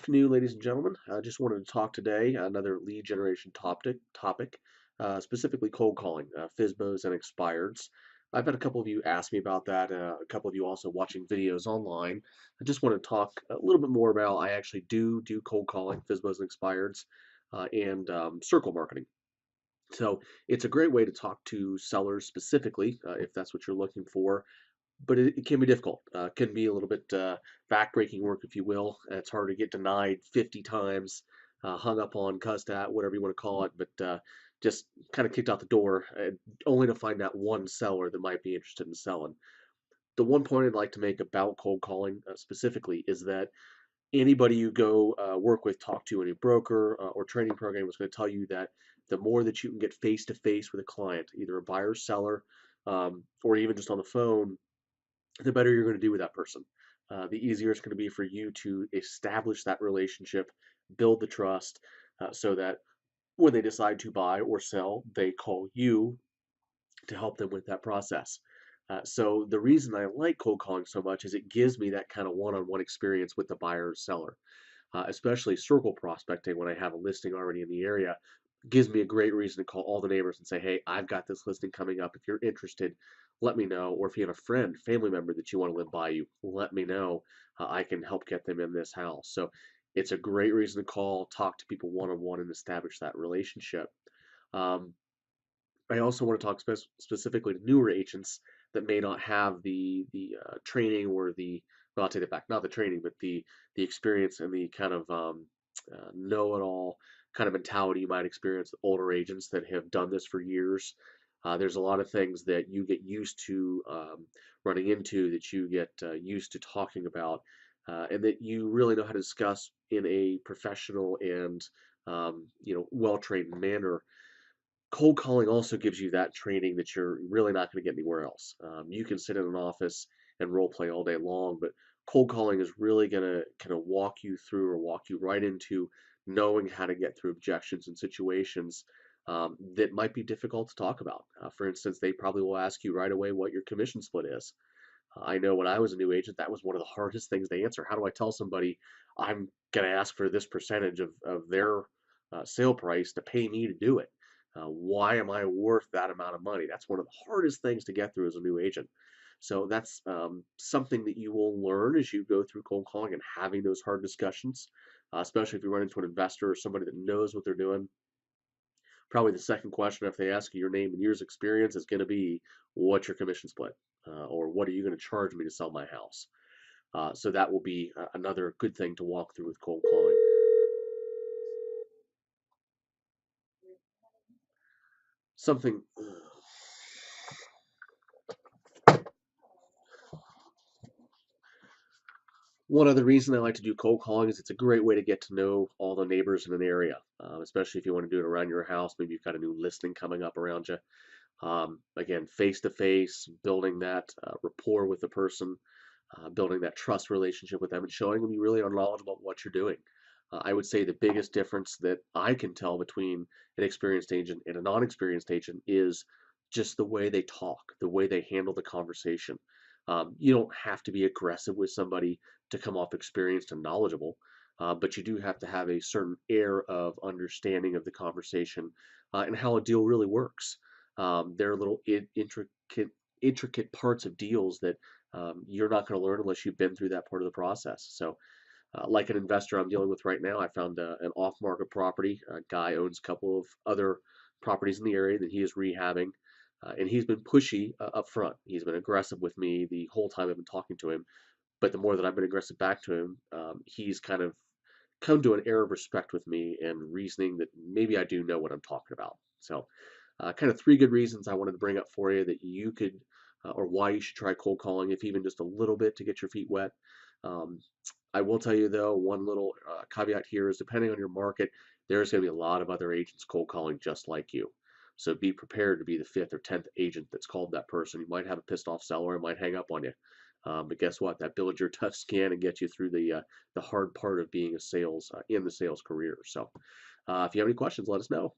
Afternoon, ladies and gentlemen. I just wanted to talk today another lead generation topic, specifically cold calling, FISBOs and expireds. I've had a couple of you ask me about that. A couple of you also watching videos online. I just want to talk a little bit more about. I actually do cold calling, FISBOs and expireds, and circle marketing. So it's a great way to talk to sellers specifically, if that's what you're looking for, but it can be difficult. Can be a little bit backbreaking work, if you will. It's hard to get denied 50 times, hung up on, cussed at, whatever you want to call it, but just kind of kicked out the door, only to find that one seller that might be interested in selling. The one point I'd like to make about cold calling specifically is that anybody you go work with, talk to, any broker or training program is going to tell you that the more that you can get face to face with a client, either a buyer or seller, or even just on the phone, the better you're going to do with that person. The easier it's going to be for you to establish that relationship, build the trust, so that when they decide to buy or sell, they call you to help them with that process. So the reason I like cold calling so much is it gives me that kind of one-on-one experience with the buyer or seller, especially circle prospecting when I have a listing already in the area. Gives me a great reason to call all the neighbors and say, hey, I've got this listing coming up. If you're interested, let me know. Or if you have a friend, family member that you want to live by you, let me know. I can help get them in this house. So it's a great reason to call, talk to people one-on-one, and establish that relationship. Um, I also want to talk specifically to newer agents that may not have the training or well, I'll take it back, not the training, but the experience and the kind of know-it-all kind of mentality you might experience with older agents that have done this for years. There's a lot of things that you get used to running into, that you get used to talking about, and that you really know how to discuss in a professional and well-trained manner. Cold calling also gives you that training that you're really not going to get anywhere else. You can sit in an office and role play all day long, but cold calling is really going to kind of walk you through or walk you right into knowing how to get through objections and situations that might be difficult to talk about. For instance, they probably will ask you right away what your commission split is. I know when I was a new agent, that was one of the hardest things to answer. How do I tell somebody I'm going to ask for this percentage of their sale price to pay me to do it? Why am I worth that amount of money? That's one of the hardest things to get through as a new agent. So that's something that you will learn as you go through cold calling and having those hard discussions, especially if you run into an investor or somebody that knows what they're doing. Probably the second question, if they ask you your name and years experience, is going to be, what's your commission split? Or what are you going to charge me to sell my house? So that will be another good thing to walk through with cold calling. Something One other reason I like to do cold calling is it's a great way to get to know all the neighbors in an area, especially if you want to do it around your house. Maybe you've got a new listing coming up around you. Again, face to face, building that rapport with the person, building that trust relationship with them, and showing them you really are knowledgeable about what you're doing. I would say the biggest difference that I can tell between an experienced agent and a non-experienced agent is just the way they talk, the way they handle the conversation. You don't have to be aggressive with somebody to come off experienced and knowledgeable, but you do have to have a certain air of understanding of the conversation and how a deal really works. There are little intricate parts of deals that you're not going to learn unless you've been through that part of the process. So, like an investor I'm dealing with right now, I found an off-market property. A guy owns a couple of other properties in the area that he is rehabbing, and he's been pushy up front. He's been aggressive with me the whole time I've been talking to him. But the more that I've been aggressive back to him, he's kind of come to an air of respect with me and reasoning that maybe I do know what I'm talking about. So, kind of three good reasons I wanted to bring up for you that you could, or why you should try cold calling, if even just a little bit to get your feet wet. Um, I will tell you though, one little caveat here is depending on your market, there's going to be a lot of other agents cold calling just like you. So be prepared to be the fifth or 10th agent that's called that person. You might have a pissed off seller, it might hang up on you. But guess what? That builds your tough skin and gets you through the hard part of being a sales in the sales career. So if you have any questions, let us know.